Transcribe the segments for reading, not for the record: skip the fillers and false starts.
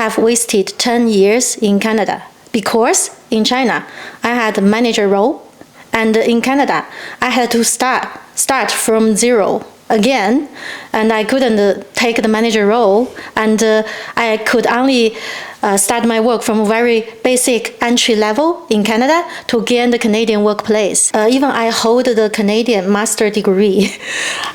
have wasted 10 years in Canada because in China, I had a manager role, and in Canada, I had to start from zero again, and I couldn't take the manager role, and I could only start my work from a very basic entry level in Canada to gain the Canadian workplace. Even I hold the Canadian master degree,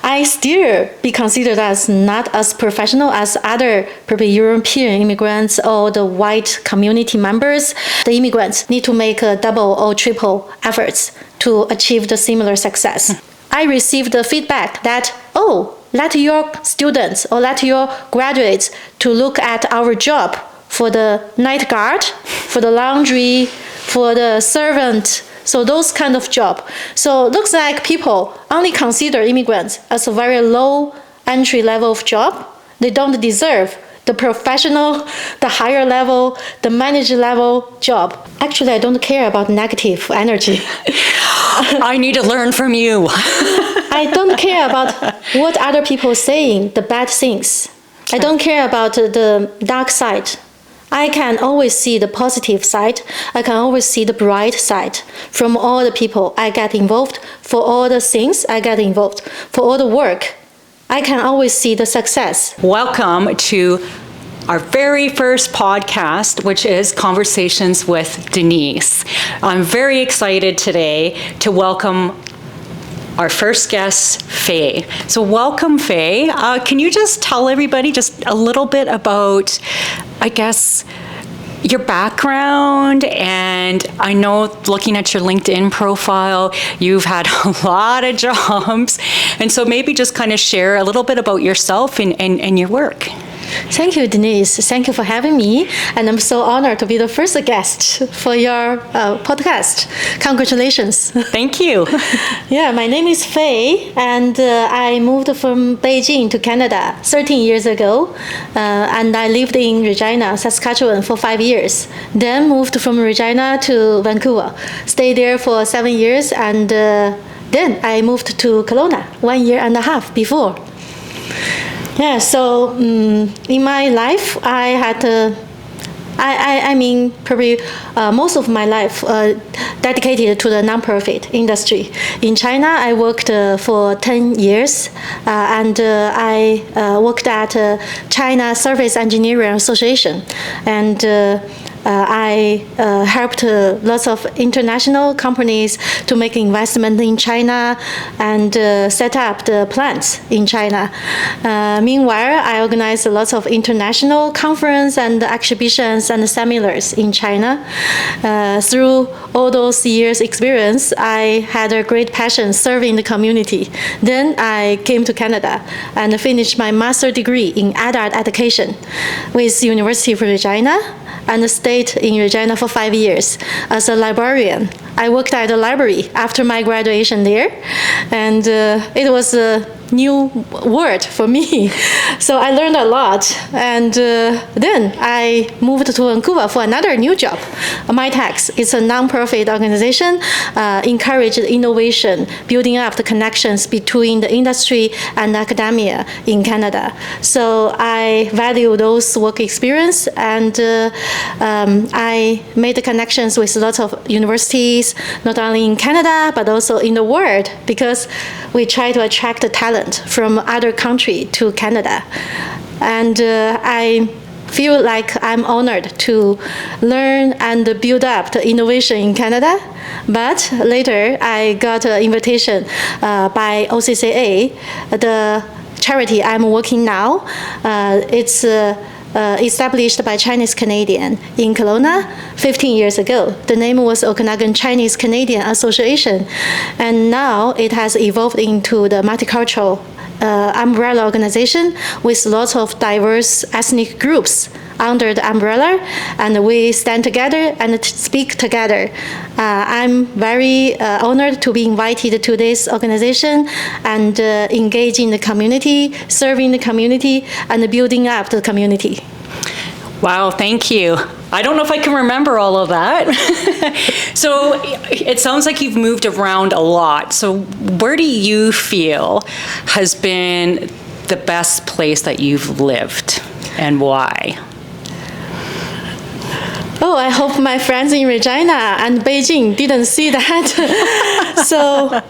I still be considered as not as professional as other probably European immigrants or the white community members. The immigrants need to make a double or triple efforts to achieve the similar success. I received the feedback that, let your students or let your graduates to look at our job for the night guard, for the laundry, for the servant, so those kind of job. So it looks like people only consider immigrants as a very low entry level of job. They don't deserve the professional, the higher level, the manager level job. Actually, I don't care about negative energy. I need to learn from you. I don't care about what other people are saying, the bad things. I don't care about the dark side. I can always see the positive side. I can always see the bright side from all the people I get involved, for all the things I get involved, for all the work. I can always see the success. Welcome to our very first podcast, which is Conversations with Denise. I'm very excited today to welcome our first guest, Faye. So welcome, Faye. Can you just tell everybody just a little bit about, I guess, your background? And I know looking at your LinkedIn profile, you've had a lot of jobs. And so maybe just kind of share a little bit about yourself and your work. Thank you, Denise. Thank you for having me. And I'm so honored to be the first guest for your podcast. Congratulations. Thank you. Yeah, my name is Faye, and I moved from Beijing to Canada 13 years ago. And I lived in Regina, Saskatchewan for 5 years. Then moved from Regina to Vancouver. Stayed there for 7 years, and then I moved to Kelowna 1.5 years before. Yeah, so in my life, I had, probably most of my life dedicated to the nonprofit industry. In China, I worked for 10 years, and I worked at China Service Engineering Association, and I helped lots of international companies to make investment in China and set up the plants in China. Meanwhile, I organized lots of international conferences and exhibitions and seminars in China. Through all those years' experience, I had a great passion serving the community. Then I came to Canada and finished my master's degree in adult education with University of Regina, and stayed in Regina for 5 years as a librarian. I worked at the library after my graduation there, and it was a new world for me. So I learned a lot, and then I moved to Vancouver for another new job. MyTax is a nonprofit organization, encouraged innovation, building up the connections between the industry and academia in Canada. So I value those work experience, and I made the connections with lots of universities, not only in Canada, but also in the world, because we try to attract the talent from other countries to Canada. And I feel like I'm honored to learn and build up the innovation in Canada. But later, I got an invitation by OCCA, the charity I'm working now. It's established by Chinese Canadian in Kelowna 15 years ago. The name was Okanagan Chinese Canadian Association, and now it has evolved into the multicultural umbrella organization with lots of diverse ethnic groups under the umbrella, and we stand together and speak together. I'm very honored to be invited to this organization and engage in the community, serving the community, and building up the community. Wow, thank you. I don't know if I can remember all of that. So it sounds like you've moved around a lot. So where do you feel has been the best place that you've lived, and why? oh, I hope my friends in Regina and Beijing didn't see that. So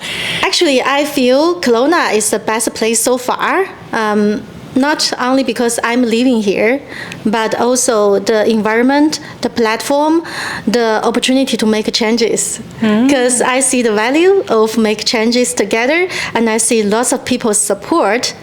actually, I feel Kelowna is the best place so far. Not only because I'm living here, but also the environment, the platform, the opportunity to make changes. Because I see the value of make changes together, and I see lots of people support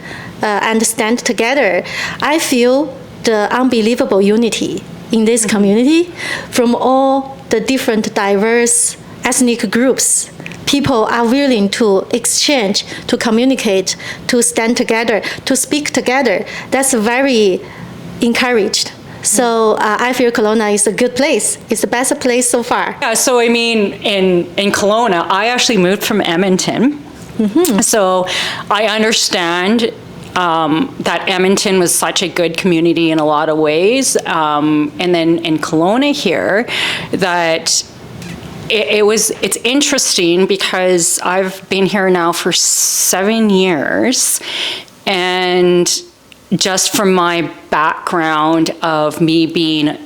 and stand together. I feel the unbelievable unity in this community from all the different diverse ethnic groups. People are willing to exchange, to communicate, to stand together, to speak together. That's very encouraged. So I feel Kelowna is a good place. It's the best place so far. Yeah, so I mean, in Kelowna, I actually moved from Edmonton. So I understand that Edmonton was such a good community in a lot of ways. And then in Kelowna here, that it's interesting because I've been here now for 7 years, and just from my background of me being,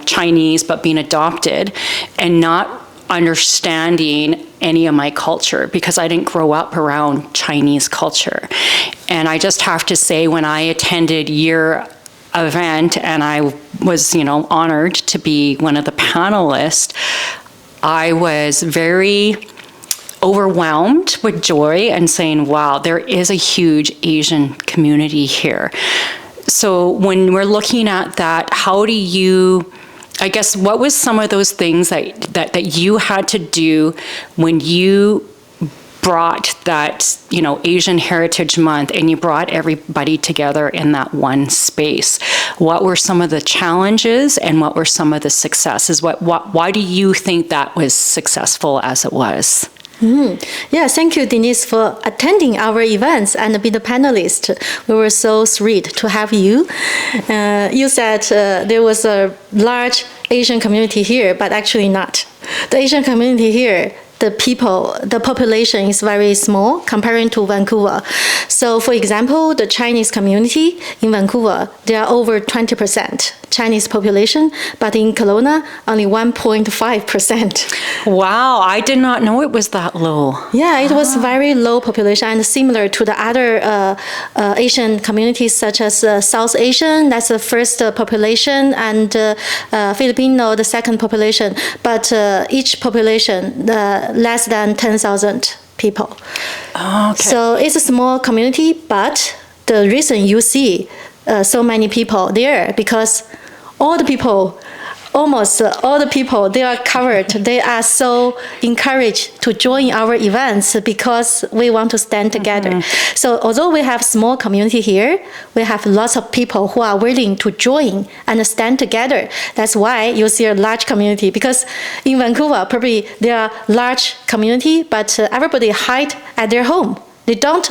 Chinese, but being adopted and not understanding any of my culture because I didn't grow up around Chinese culture. And I just have to say, when I attended your event and I was, honored to be one of the panelists, I was very overwhelmed with joy and saying, wow, there is a huge Asian community here. So when we're looking at that, how do you, I guess, what was some of those things that you had to do when you brought that, Asian Heritage Month and you brought everybody together in that one space? What were some of the challenges and what were some of the successes? Why do you think that was successful as it was? Yeah, thank you, Denise, for attending our events and be the panelist. We were so thrilled to have you. You said there was a large Asian community here, but actually not. The Asian community here, the population is very small comparing to Vancouver. So for example, the Chinese community in Vancouver, there are over 20% Chinese population, but in Kelowna, only 1.5%. Wow, I did not know it was that low. Yeah, it was very low population and similar to the other Asian communities such as South Asian, that's the first population, and Filipino, the second population. But each population, less than 10,000 people. Oh, okay. So it's a small community, but the reason you see so many people there because almost all the people, they are covered. They are so encouraged to join our events because we want to stand together. So although we have small community here, we have lots of people who are willing to join and stand together. That's why you see a large community, because in Vancouver, probably there are large community, but everybody hide at their home. They don't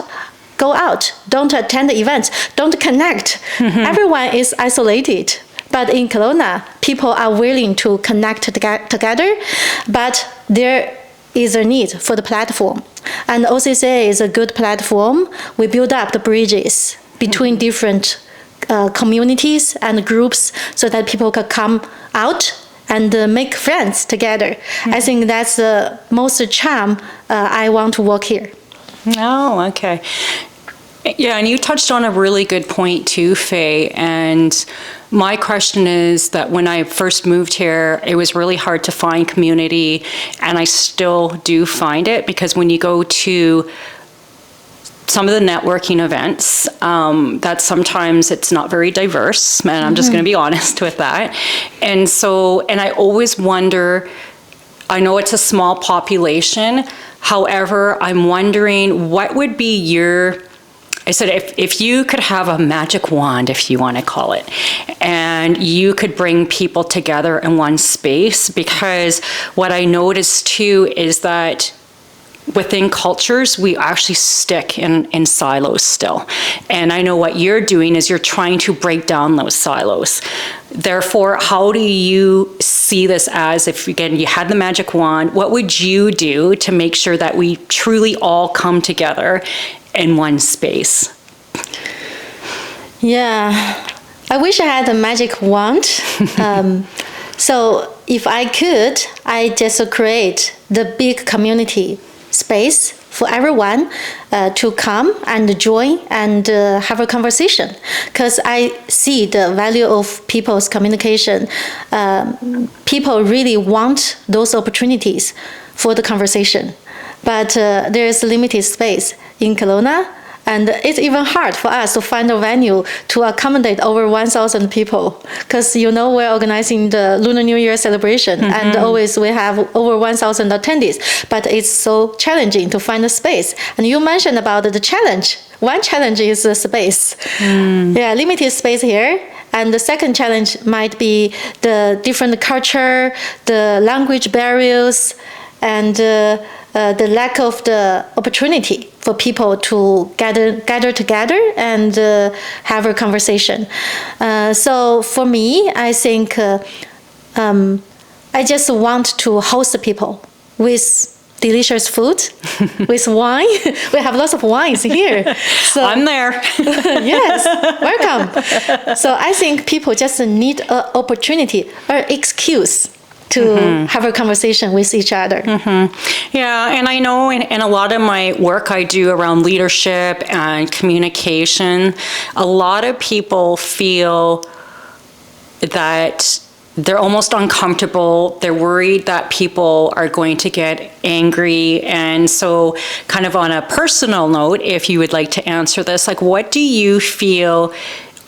go out, don't attend the events, don't connect. Everyone is isolated. But in Kelowna, people are willing to connect together, but there is a need for the platform. And OCCA is a good platform. We build up the bridges between different communities and groups so that people can come out and make friends together. I think that's the most charm I want to work here. Oh, okay. Yeah, and you touched on a really good point too, Faye. And my question is that when I first moved here, it was really hard to find community, and I still do find it, because when you go to some of the networking events, that sometimes it's not very diverse, and I'm just going to be honest with that. And so, and I always wonder, I know it's a small population, however, I'm wondering what would be I said, if you could have a magic wand, if you want to call it, and you could bring people together in one space, because what I noticed too is that within cultures, we actually stick in silos still. And I know what you're doing is you're trying to break down those silos. Therefore, how do you see this as, if again, you had the magic wand, what would you do to make sure that we truly all come together in one space? Yeah, I wish I had a magic wand. So So if I could, I just create the big community space for everyone to come and join and have a conversation. Because I see the value of people's communication. People really want those opportunities for the conversation. But there is limited space in Kelowna. And it's even hard for us to find a venue to accommodate over 1,000 people. Because, we're organizing the Lunar New Year celebration, and always we have over 1,000 attendees. But it's so challenging to find a space. And you mentioned about the challenge. One challenge is the space. Yeah, limited space here. And the second challenge might be the different culture, the language barriers, and the lack of the opportunity for people to gather together and have a conversation. So for me, I think I just want to host people with delicious food, with wine. We have lots of wines here. So, I'm there. Yes, welcome. So I think people just need an opportunity or excuse to have a conversation with each other. Yeah, and I know in a lot of my work I do around leadership and communication, a lot of people feel that they're almost uncomfortable. They're worried that people are going to get angry. And so kind of on a personal note, if you would like to answer this, like what do you feel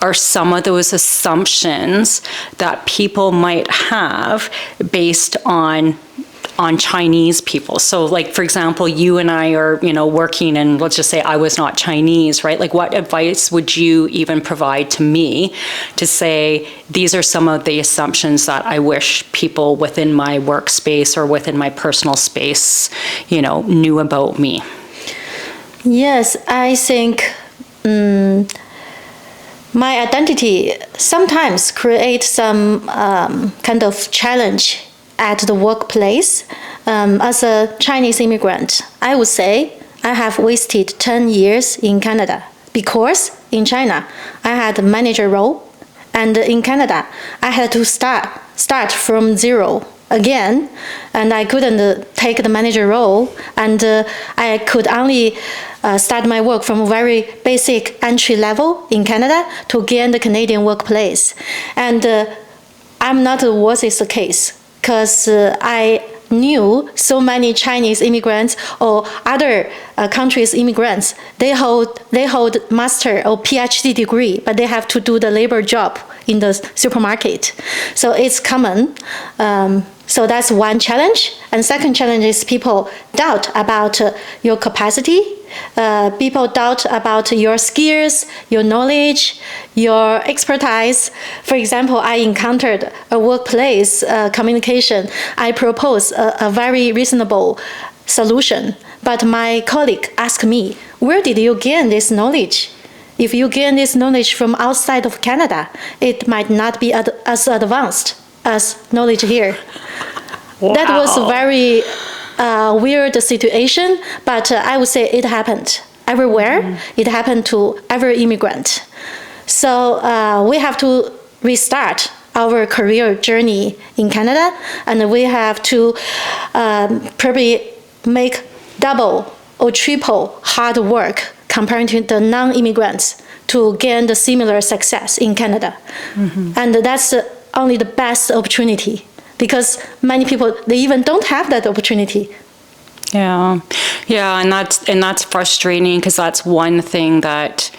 are some of those assumptions that people might have based on Chinese people? So like, for example, you and I are, working, and let's just say I was not Chinese, right? Like what advice would you even provide to me to say, these are some of the assumptions that I wish people within my workspace or within my personal space, knew about me? Yes, I think my identity sometimes creates some kind of challenge at the workplace. As a Chinese immigrant, I would say I have wasted 10 years in Canada because in China I had a manager role, and in Canada I had to start from zero again, and I couldn't take the manager role, and I could only start my work from a very basic entry level in Canada to gain the Canadian workplace. And I'm not was this the case, because I knew so many Chinese immigrants or other countries' immigrants, they hold master or PhD degree, but they have to do the labor job in the supermarket. So it's common. So that's one challenge. And second challenge is people doubt about your capacity. People doubt about your skills, your knowledge, your expertise. For example, I encountered a workplace communication. I proposed a very reasonable solution, but my colleague asked me, where did you gain this knowledge? If you gain this knowledge from outside of Canada, it might not be as advanced as knowledge here. Wow. That was a very weird situation, but I would say it happened everywhere. It happened to every immigrant. So we have to restart our career journey in Canada, and we have to probably make double or triple hard work compared to the non-immigrants to gain the similar success in Canada. And that's only the best opportunity, because many people, they even don't have that opportunity. Yeah, and that's frustrating, because that's one thing that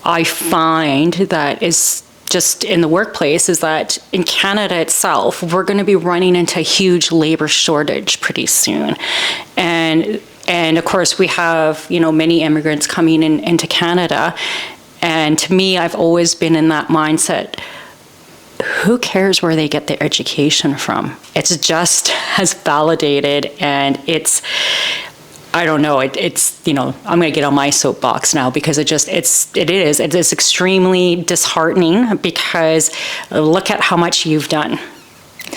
I find that is just in the workplace, is that in Canada itself, we're going to be running into a huge labor shortage pretty soon. And of course, we have, many immigrants coming into Canada. And to me, I've always been in that mindset, who cares where they get their education from? It's just as validated, and it's, I don't know, it's I'm going to get on my soapbox now, because it is extremely disheartening, because look at how much you've done.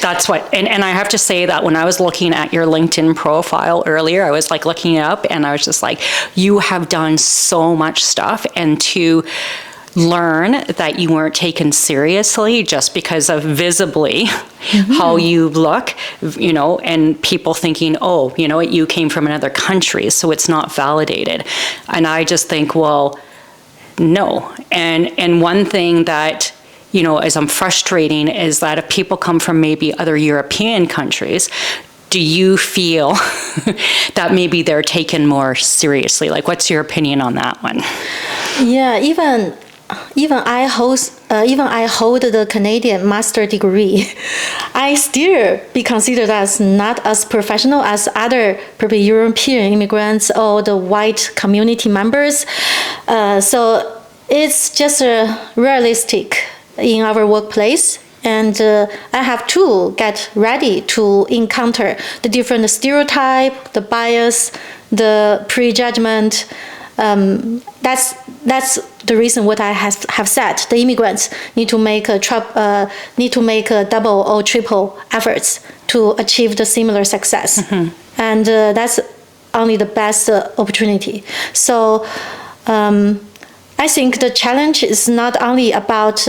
That's what, and I have to say that when I was looking at your LinkedIn profile earlier, I was like looking it up, and I was just like, you have done so much stuff, and to learn that you weren't taken seriously just because of visibly how you look, and people thinking, oh, you came from another country, so it's not validated. And I just think, well, no. And one thing that, as I'm frustrating is that if people come from maybe other European countries, do you feel that maybe they're taken more seriously? Like, what's your opinion on that one? Yeah, even I hold the Canadian master degree. I still be considered as not as professional as other probably European immigrants or the white community members. So it's just realistic in our workplace. And I have to get ready to encounter the different stereotype, the bias, the prejudgment. That's the reason what I have said. The immigrants need to make a double or triple efforts to achieve the similar success, and that's only the best opportunity. So I think the challenge is not only about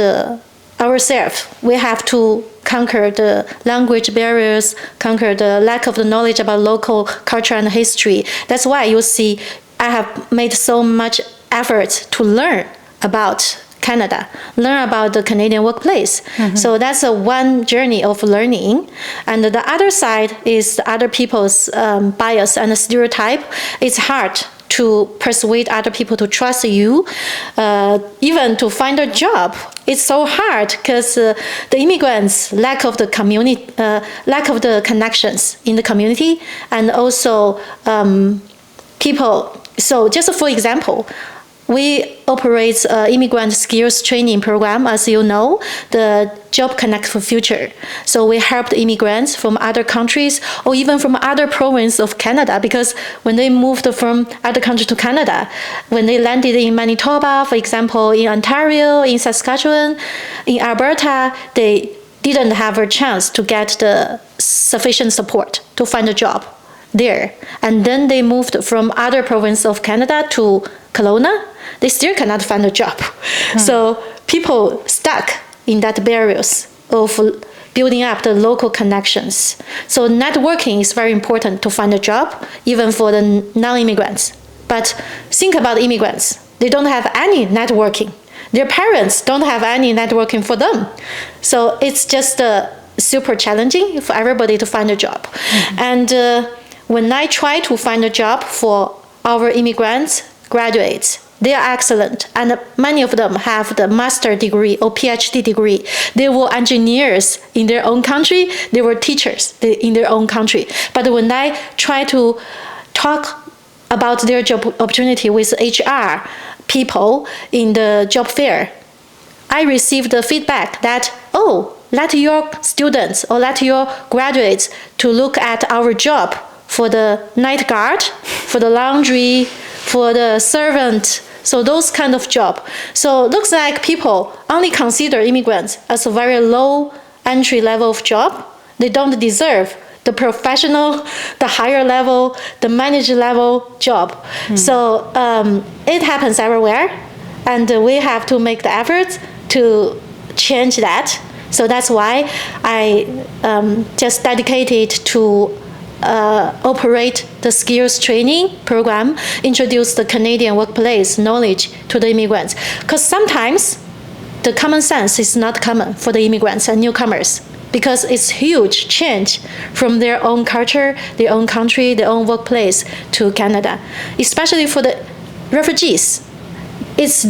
ourselves. We have to conquer the language barriers, conquer the lack of the knowledge about local culture and history. That's why you see I have made so much effort to learn about Canada, learn about the Canadian workplace. So that's one journey of learning. And the other side is other people's bias and stereotype. It's hard to persuade other people to trust you, even to find a job. It's so hard because the immigrants lack of the community, lack of the connections in the community, and also people. So just for example, we operate immigrant skills training program, as you know, the Job Connect for Future. So we help immigrants from other countries or even from other provinces of Canada, because when they moved from other country to Canada, when they landed in Manitoba, for example, in Ontario, in Saskatchewan, in Alberta, they didn't have a chance to get the sufficient support to find a job there. And then they moved from other provinces of Canada to Kelowna. They still cannot find a job. So people stuck in that barriers of building up the local connections. So networking is very important to find a job, even for the non-immigrants. But think about immigrants. They don't have any networking. Their parents don't have any networking for them. So it's just super challenging for everybody to find a job. And when I try to find a job for our immigrants, graduates, they are excellent, and many of them have the master degree or PhD degree. They were engineers in their own country, they were teachers in their own country. But when I try to talk about their job opportunity with HR people in the job fair, I received the feedback that, oh, let your students or let your graduates to look at our job for the night guard, for the laundry, for the servant, so those kind of job. So it looks like people only consider immigrants as a very low entry level of job. They don't deserve the professional, the higher level, the manager level job. So it happens everywhere, and we have to make the effort to change that. So that's why I just dedicated to operate the skills training program, introduce the Canadian workplace knowledge to the immigrants. Because sometimes the common sense is not common for the immigrants and newcomers, because it's huge change from their own culture, their own country, their own workplace to Canada. Especially for the refugees, it's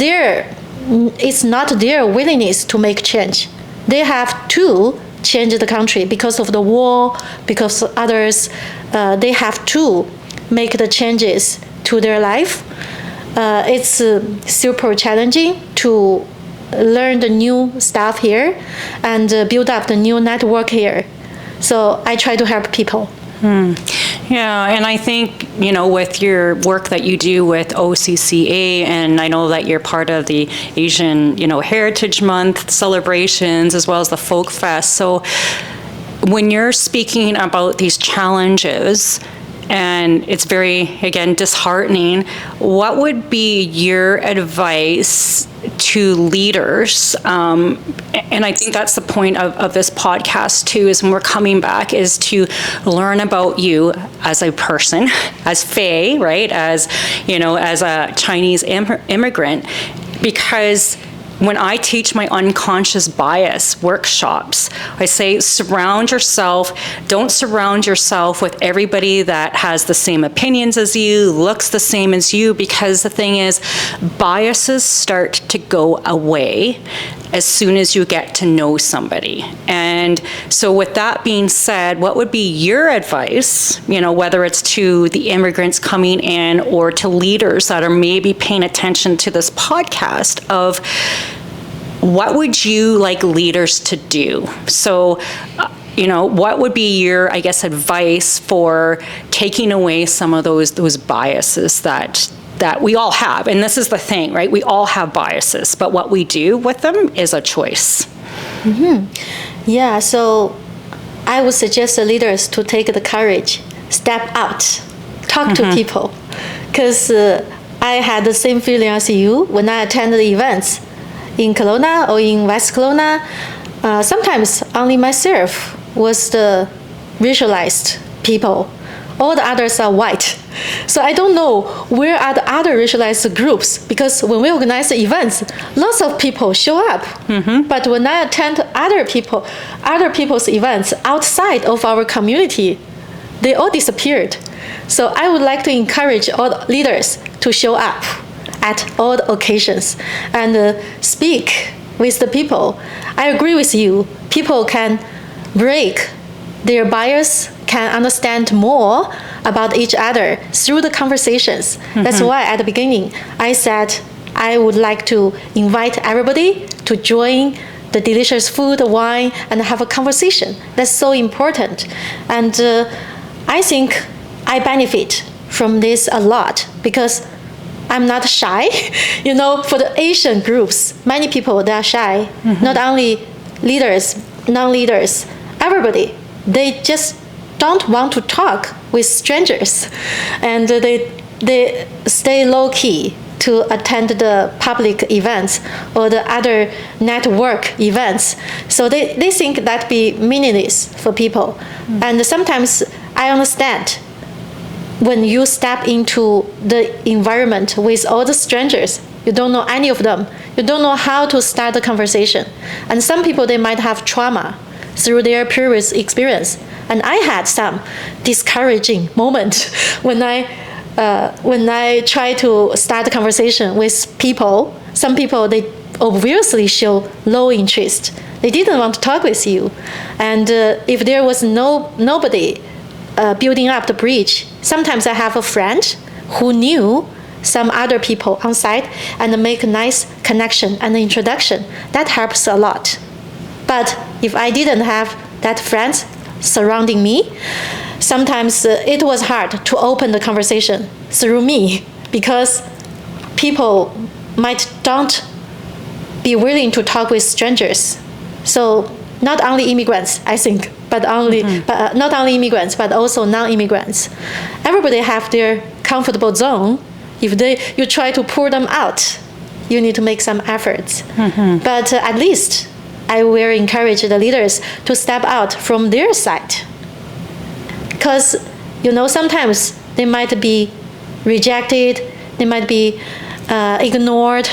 not their willingness to make change. They have to change the country because of the war, because others, they have to make the changes to their life. It's super challenging to learn the new stuff here and build up the new network here. So I try to help people. Yeah, and I think, with your work that you do with OCCA, and I know that you're part of the Asian, Heritage Month celebrations, as well as the Folk Fest. So when you're speaking about these challenges, and it's very, again, disheartening. What would be your advice to leaders? And I think that's the point of this podcast too, is when we're coming back, is to learn about you as a person, as Faye, right? As, as a Chinese immigrant, because when I teach my unconscious bias workshops, I say don't surround yourself with everybody that has the same opinions as you, looks the same as you, because the thing is, biases start to go away as soon as you get to know somebody. And so with that being said, what would be your advice, whether it's to the immigrants coming in or to leaders that are maybe paying attention to this podcast, of what would you like leaders to do? So, what would be your, I guess, advice for taking away some of those biases that we all have? And this is the thing, right? We all have biases, but what we do with them is a choice. Yeah, so I would suggest the leaders to take the courage, step out, talk to people. Because I had the same feeling as you when I attended the events in Kelowna or in West Kelowna. Sometimes only myself was the racialized people. All the others are white. So I don't know where are the other racialized groups, because when we organize the events, lots of people show up. But when I attend other people's events outside of our community, they all disappeared. So I would like to encourage all the leaders to show up at all the occasions and speak with the people. I agree with you. People can break their bias, can understand more about each other through the conversations. That's why at the beginning I said I would like to invite everybody to join the delicious food, wine, and have a conversation. That's so important. And I think I benefit from this a lot because I'm not shy. For the Asian groups, many people, they are shy. Not only leaders, non-leaders, everybody. They just don't want to talk with strangers. And they stay low-key to attend the public events or the other network events. So they think that be meaningless for people. And sometimes I understand when you step into the environment with all the strangers, you don't know any of them. You don't know how to start the conversation. And some people, they might have trauma through their previous experience. And I had some discouraging moments when I try to start a conversation with people. Some people, they obviously show low interest. They didn't want to talk with you. And if there was nobody building up the bridge, sometimes I have a friend who knew some other people on site and make a nice connection and introduction. That helps a lot. But if I didn't have that friends surrounding me, sometimes it was hard to open the conversation through me because people might don't be willing to talk with strangers. So not only immigrants, I think, but not only immigrants, but also non-immigrants. Everybody have their comfortable zone. If you try to pull them out, you need to make some efforts. But at least I will encourage the leaders to step out from their side. Because, sometimes they might be rejected, they might be ignored,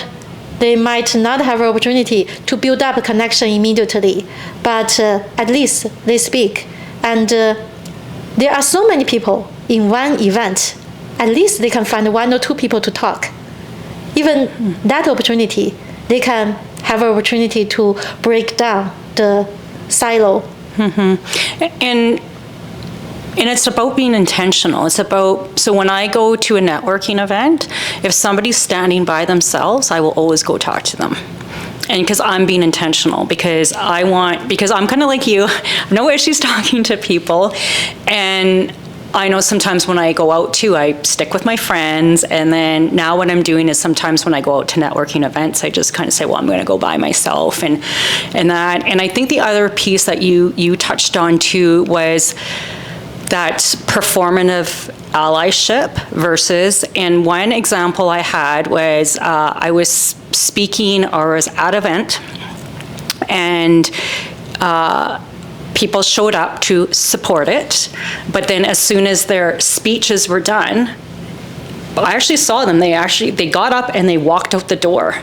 they might not have an opportunity to build up a connection immediately, but at least they speak. And there are so many people in one event, at least they can find one or two people to talk. Even that opportunity, they can have an opportunity to break down the silo. And it's about being intentional. So when I go to a networking event, if somebody's standing by themselves, I will always go talk to them. And because I'm being intentional, because I'm kind of like you, I have no issues talking to people. And I know sometimes when I go out too, I stick with my friends. And then now what I'm doing is sometimes when I go out to networking events, I just kind of say, well, I'm going to go by myself and that. And I think the other piece that you touched on too was that performative allyship versus, and one example I had was I was speaking or was at an event, and people showed up to support it, but then as soon as their speeches were done, I actually saw them, they got up and they walked out the door.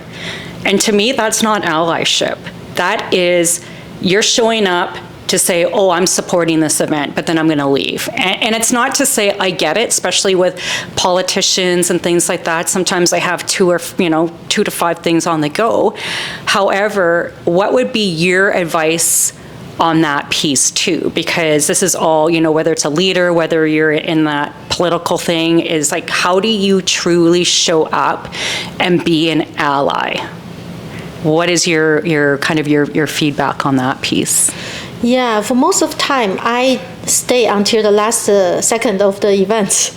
And to me, that's not allyship. That is, you're showing up to say, oh, I'm supporting this event, but then I'm going to leave. And it's not to say I get it, especially with politicians and things like that. Sometimes I have 2 to 5 things on the go. However, what would be your advice on that piece too? Because this is all, whether it's a leader, whether you're in that political thing, is like, how do you truly show up and be an ally? What is your kind of your feedback on that piece? Yeah, for most of the time, I stay until the last second of the event.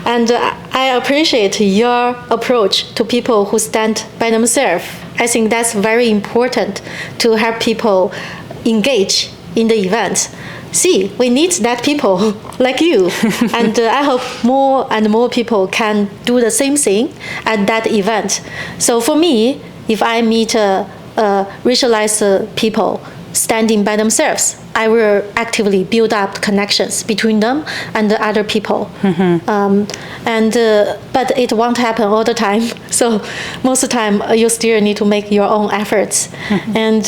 And I appreciate your approach to people who stand by themselves. I think that's very important to help people engage in the event. See, we need that people like you. And I hope more and more people can do the same thing at that event. So for me, if I meet racialized people standing by themselves, I will actively build up connections between them and the other people. But it won't happen all the time. So most of the time, you still need to make your own efforts. And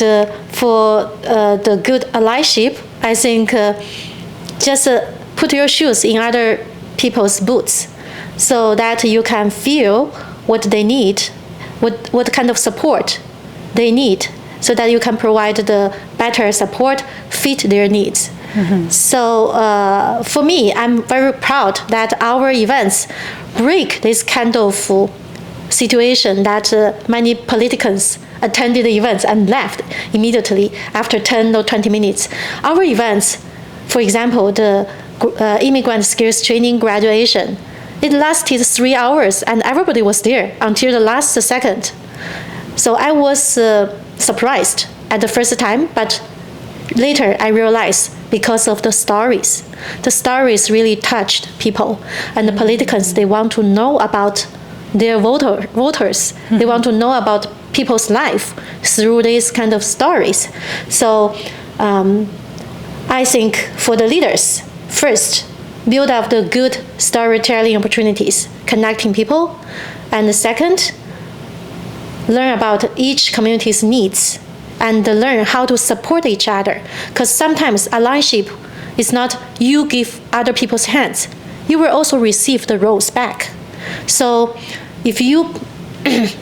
for the good allyship, I think just put your shoes in other people's boots so that you can feel what they need, what kind of support they need, so that you can provide the better support fit their needs. So for me, I'm very proud that our events break this kind of situation that many politicians attended the events and left immediately after 10 or 20 minutes. Our events, for example, the immigrant skills training graduation, it lasted 3 hours and everybody was there until the last second. So I was surprised at the first time, but later I realized because of the stories. The stories really touched people, and the politicians, they want to know about their voters. They want to know about people's life through these kind of stories. So I think for the leaders, first, build up the good storytelling opportunities, connecting people, and the second, learn about each community's needs and learn how to support each other. Because sometimes allyship is not you give other people's hands, you will also receive the roles back. So if you,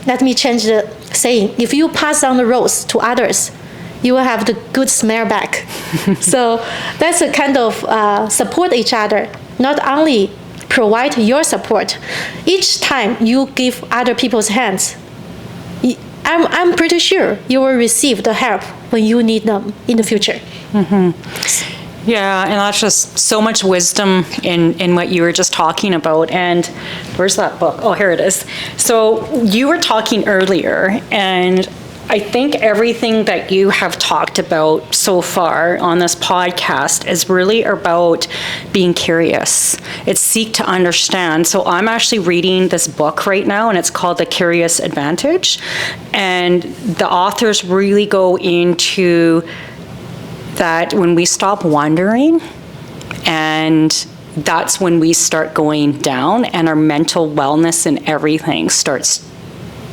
let me change the saying, if you pass on the roles to others, you will have the good smell back. So that's a kind of support each other, not only provide your support. Each time you give other people's hands, I'm pretty sure you will receive the help when you need them in the future. Yeah, and that's just so much wisdom in what you were just talking about. And where's that book? Oh, here it is. So you were talking earlier, and I think everything that you have talked about so far on this podcast is really about being curious. It's seek to understand. So I'm actually reading this book right now, and it's called The Curious Advantage. And the authors really go into that when we stop wondering, and that's when we start going down, and our mental wellness and everything starts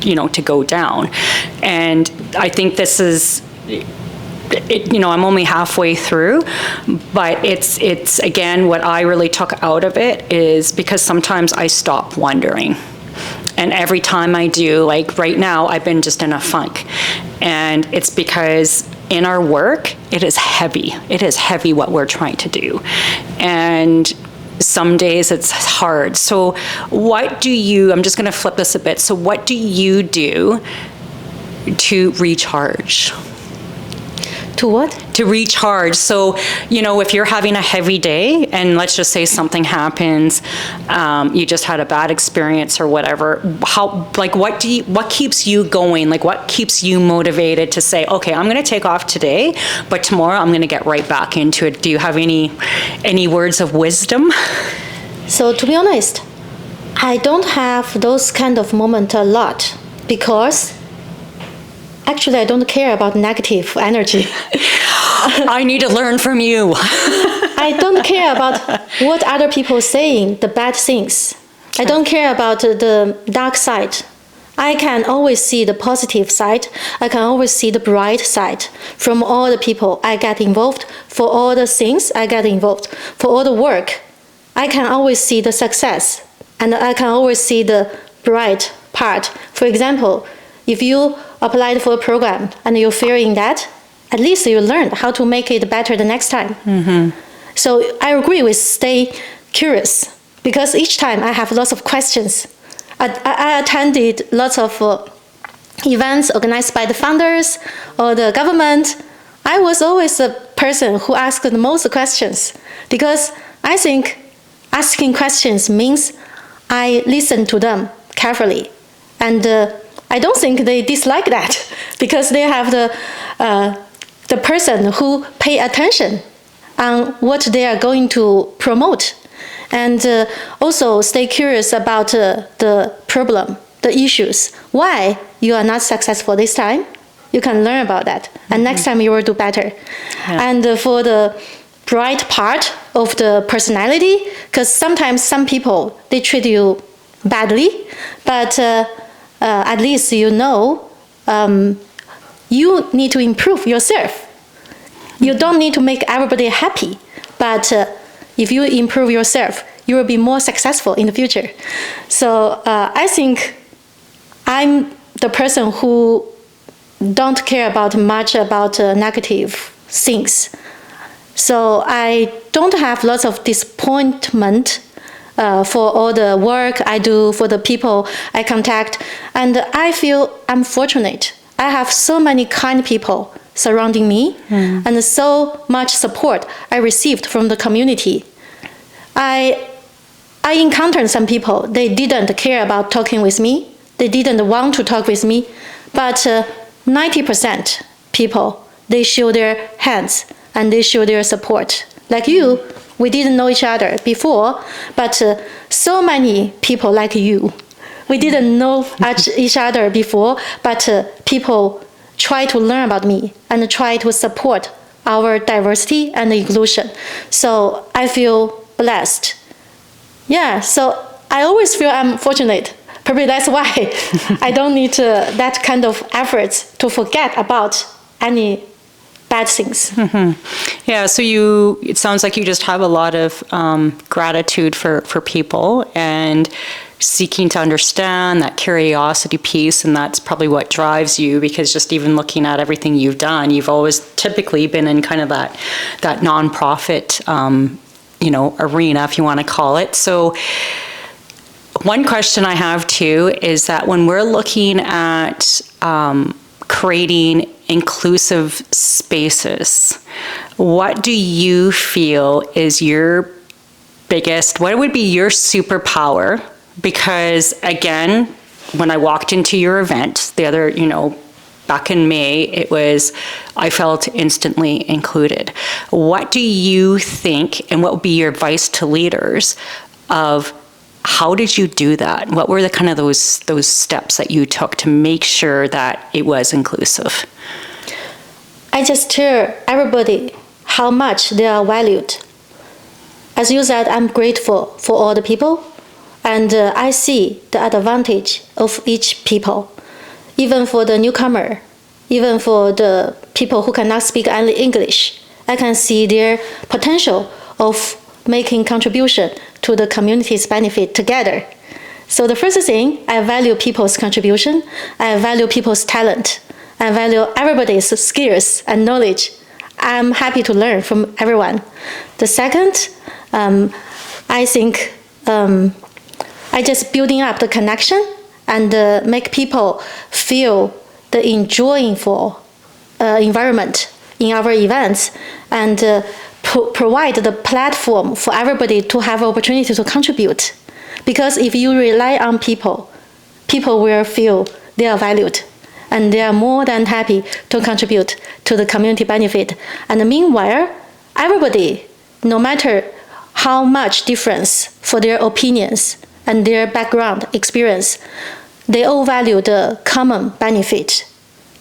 to go down. And I think this is, I'm only halfway through, but it's again, what I really took out of it is because sometimes I stop wondering. And every time I do, like right now, I've been just in a funk. And it's because in our work, it is heavy. It is heavy what we're trying to do. And some days it's hard. So I'm just going to flip this a bit. So what do you do to recharge? To what? To recharge. So, if you're having a heavy day and let's just say something happens, you just had a bad experience or whatever, what keeps you going? Like, what keeps you motivated to say, okay, I'm going to take off today, but tomorrow I'm going to get right back into it? Do you have any words of wisdom? So to be honest, I don't have those kind of moments a lot because actually I don't care about negative energy. I need to learn from you. I don't care about what other people are saying, the bad things. I don't care about the dark side. I can always see the positive side. I can always see the bright side from all the people I get involved, for all the things I get involved, for all the work. I can always see the success, and I can always see the bright part. For example, if you applied for a program and you fail in that, at least you learned how to make it better the next time. Mm-hmm. So I agree with stay curious, because each time I have lots of questions. I attended lots of events organized by the founders or the government. I was always the person who asked the most questions, because I think asking questions means I listen to them carefully. And I don't think they dislike that, because they have the person who pay attention on what they are going to promote. And also stay curious about the problem, the issues. Why you are not successful this time? You can learn about that. And next time you will do better. Yeah. And for the bright part of the personality, because sometimes some people, they treat you badly, but at least you need to improve yourself. You don't need to make everybody happy, but if you improve yourself, you will be more successful in the future. So I think I'm the person who don't care much about negative things. So I don't have lots of disappointment for all the work I do, for the people I contact. And I feel I'm fortunate. I have so many kind people surrounding me, and so much support I received from the community. I encountered some people, they didn't care about talking with me. They didn't want to talk with me. But 90% people, they show their hands and they show their support. Like you, we didn't know each other before, but so many people like you, we didn't know each other before, but people try to learn about me and try to support our diversity and inclusion. So I feel blessed. Yeah, so I always feel I'm fortunate. Probably that's why I don't need that kind of efforts to forget about any bad things. Mm-hmm. Yeah, so it sounds like you just have a lot of gratitude for people and seeking to understand, that curiosity piece, and that's probably what drives you, because just even looking at everything you've done, you've always typically been in kind of that nonprofit arena, if you want to call it. So one question I have too is that when we're looking at creating inclusive spaces, what do you feel is what would be your superpower? Because again, when I walked into your event back in May, I felt instantly included. What do you think, and what would be your advice to leaders of how did you do that? What were the kind of those steps that you took to make sure that it was inclusive? I just tell everybody how much they are valued. As you said, I'm grateful for all the people, and I see the advantage of each people, even for the newcomer, even for the people who cannot speak only English. I can see their potential of making contribution to the community's benefit together. So the first thing, I value people's contribution. I value people's talent. I value everybody's skills and knowledge. I'm happy to learn from everyone. The second, I think I just building up the connection and make people feel the enjoyable environment in our events and provide the platform for everybody to have opportunity to contribute. Because if you rely on people, people will feel they are valued and they are more than happy to contribute to the community benefit. And meanwhile, everybody, no matter how much difference for their opinions and their background experience, they all value the common benefit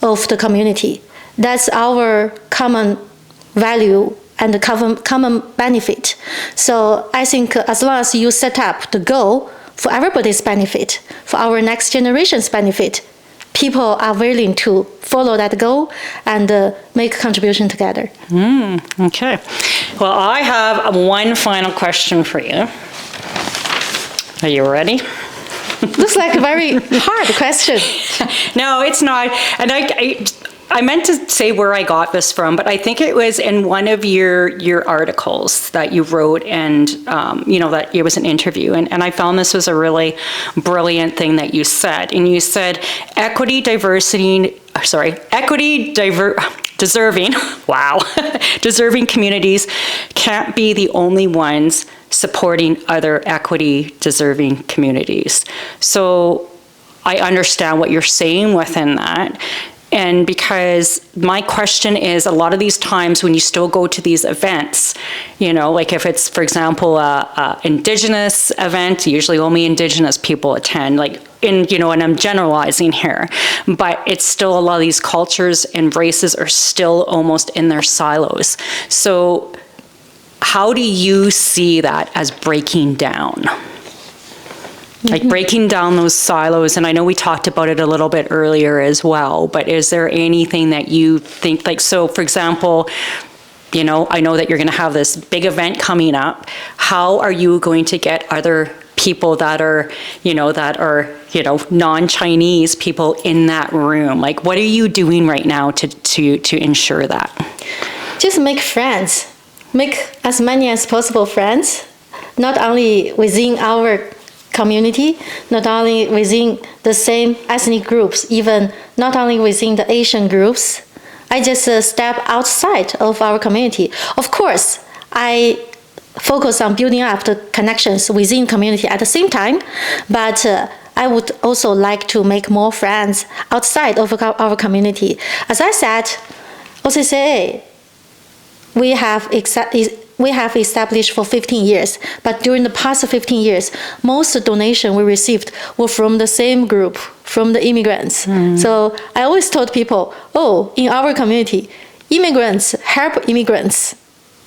of the community. That's our common value and the common benefit. So I think as long as you set up the goal for everybody's benefit, for our next generation's benefit, people are willing to follow that goal and make a contribution together. Okay. Well, I have one final question for you. Are you ready? Looks like a very hard question. No, it's not. And I meant to say where I got this from, but I think it was in one of your articles that you wrote, and that it was an interview, and I found this was a really brilliant thing that you said. And you said deserving communities can't be the only ones supporting other equity deserving communities. So I understand what you're saying within that. And because my question is, a lot of these times when you still go to these events, like if it's, for example, a Indigenous event, usually only Indigenous people attend, and I'm generalizing here, but it's still a lot of these cultures and races are still almost in their silos. So how do you see that as breaking down? Like breaking down those silos, and I know we talked about it a little bit earlier as well, but is there anything that you think, so for example, I know that you're going to have this big event coming up. How are you going to get other people that are non-Chinese people in that room? Like, what are you doing right now to ensure that? Just make friends. Make as many as possible friends, not only within our community, not only within the same ethnic groups, even not only within the Asian groups. I just step outside of our community. Of course, I focus on building up the connections within community at the same time, but I would also like to make more friends outside of our community. As I said, OCCA, we have established for 15 years, but during the past 15 years, most donation we received were from the same group, from the immigrants. So I always told people, in our community, immigrants help immigrants.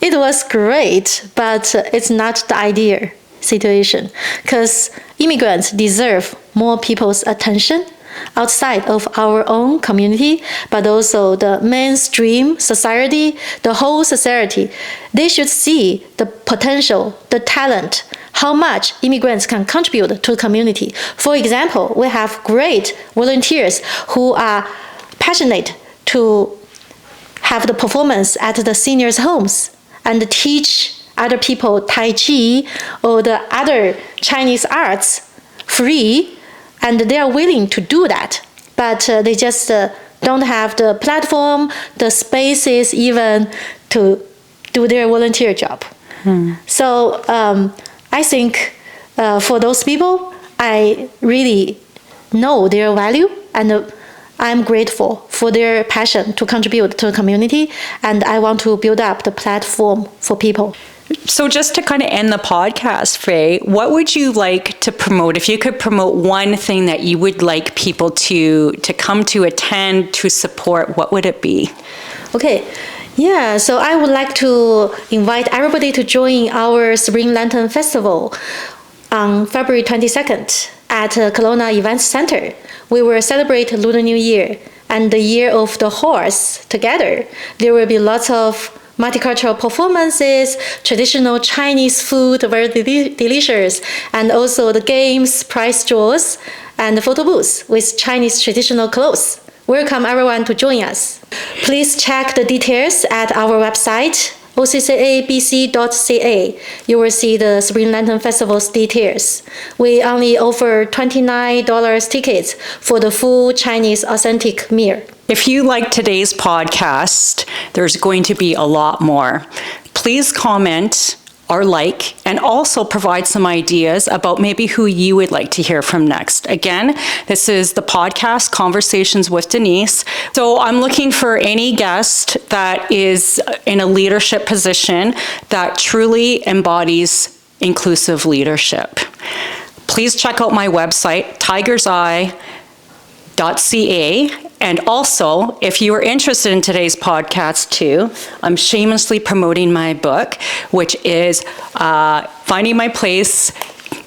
It was great, but it's not the ideal situation, because immigrants deserve more people's attention outside of our own community, but also the mainstream society, the whole society. They should see the potential, the talent, how much immigrants can contribute to the community. For example, we have great volunteers who are passionate to have the performance at the seniors' homes and teach other people Tai Chi or the other Chinese arts free, and they are willing to do that, but they just don't have the platform, the spaces even to do their volunteer job. So I think for those people, I really know their value, and I'm grateful for their passion to contribute to the community, and I want to build up the platform for people. So just to kind of end the podcast, Faye, what would you like to promote? If you could promote one thing that you would like people to come to attend, to support, what would it be? Okay. Yeah, so I would like to invite everybody to join our Spring Lantern Festival on February 22nd at Kelowna Events Center. We will celebrate Lunar New Year and the Year of the Horse together. There will be lots of multicultural performances, traditional Chinese food, very delicious, and also the games, prize draws, and the photo booths with Chinese traditional clothes. Welcome everyone to join us. Please check the details at our website, occabc.ca. You will see the Spring Lantern Festival's details. We only offer $29 tickets for the full Chinese authentic meal. If you like today's podcast, there's going to be a lot more. Please comment or like, and also provide some ideas about maybe who you would like to hear from next. Again, this is the podcast, Conversations with Denise. So I'm looking for any guest that is in a leadership position that truly embodies inclusive leadership. Please check out my website, tigerseye.ca. And also, if you are interested in today's podcast too, I'm shamelessly promoting my book, which is Finding My Place,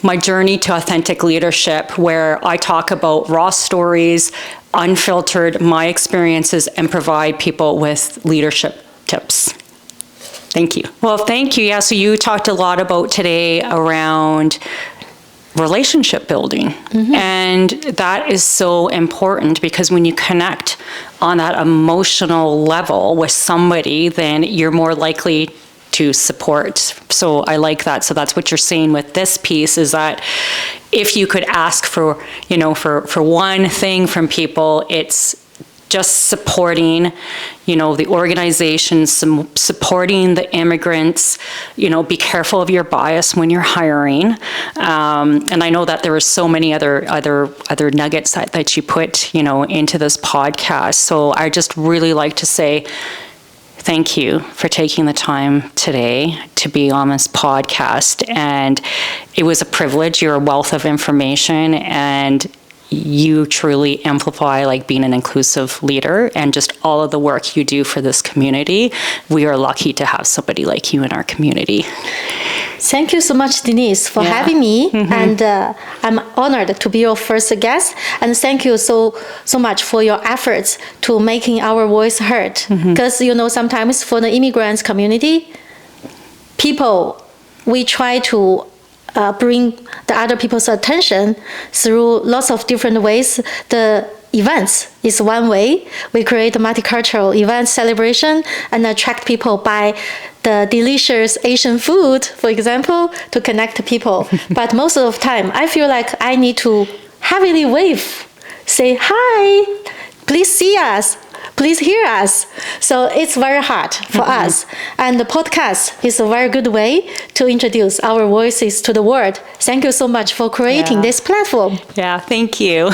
My Journey to Authentic Leadership, where I talk about raw stories, unfiltered, my experiences, and provide people with leadership tips. Thank you. Well, thank you. Yeah, so you talked a lot about today around relationship building. Mm-hmm. And that is so important because when you connect on that emotional level with somebody, then you're more likely to support. So I like that. So that's what you're saying with this piece, is that if you could ask for, for one thing from people, it's just supporting, the organizations, supporting the immigrants, be careful of your bias when you're hiring. And I know that there are so many other nuggets that you put, into this podcast. So I just really like to say thank you for taking the time today to be on this podcast. And it was a privilege. You're a wealth of information, and you truly amplify being an inclusive leader and just all of the work you do for this community. We are lucky to have somebody like you in our community. Thank you so much, Denise, for having me. Mm-hmm. And I'm honored to be your first guest. And thank you so much for your efforts to making our voice heard. Because, sometimes for the immigrants community, we try to bring the other people's attention through lots of different ways. The events is one way. We create a multicultural event celebration and attract people by the delicious Asian food, for example, to connect people. But most of the time, I feel like I need to heavily wave, say, hi, please see us. Please hear us. So it's very hard for us. And the podcast is a very good way to introduce our voices to the world. Thank you so much for creating this platform. Yeah, thank you.